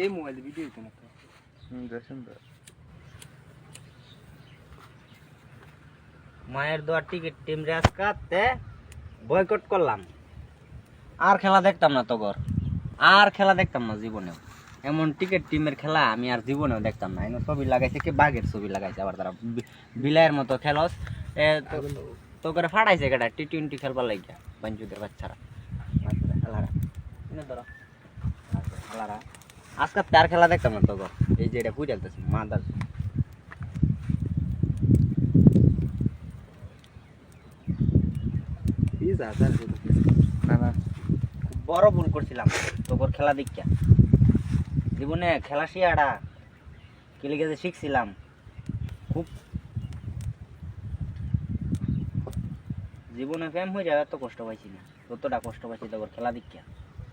এই mobile video হইতো না তো। দেখেন তো মায়ের দোয়ার টিকিট টিম আজকাতে বয়কট করলাম, আর খেলা দেখতাম না তগর, আর খেলা দেখতাম না জীবনেও। এমন টিকিট টিমের খেলা আমি আর জীবনেও দেখতাম না। এনে ছবি লাগাইছে কি বাঘের ছবি লাগাইছে, আবার তারা বিলাইয়ের মতো খেলস তো করে ফাটাইছে কেটা টি-20 খেলবার লাগিয়া বাঞ্চুদের বাচ্চারা খেলারা এনে ধরো খেলারা। আজকে তার খেলা দেখতাম না তগর, এই যে এটা বুঝাইতেছি মাদার না না বড় ভুল করছিলাম তোর খেলা দেখিয়া। জীবনে খেলা শিয়াটা কেলে গেছে শিখছিলাম খুব। জীবনে ফ্যাম হয়ে যাবে এত কষ্ট পাইছি না, যতটা কষ্ট পাইছি তোর খেলা দেখিয়া।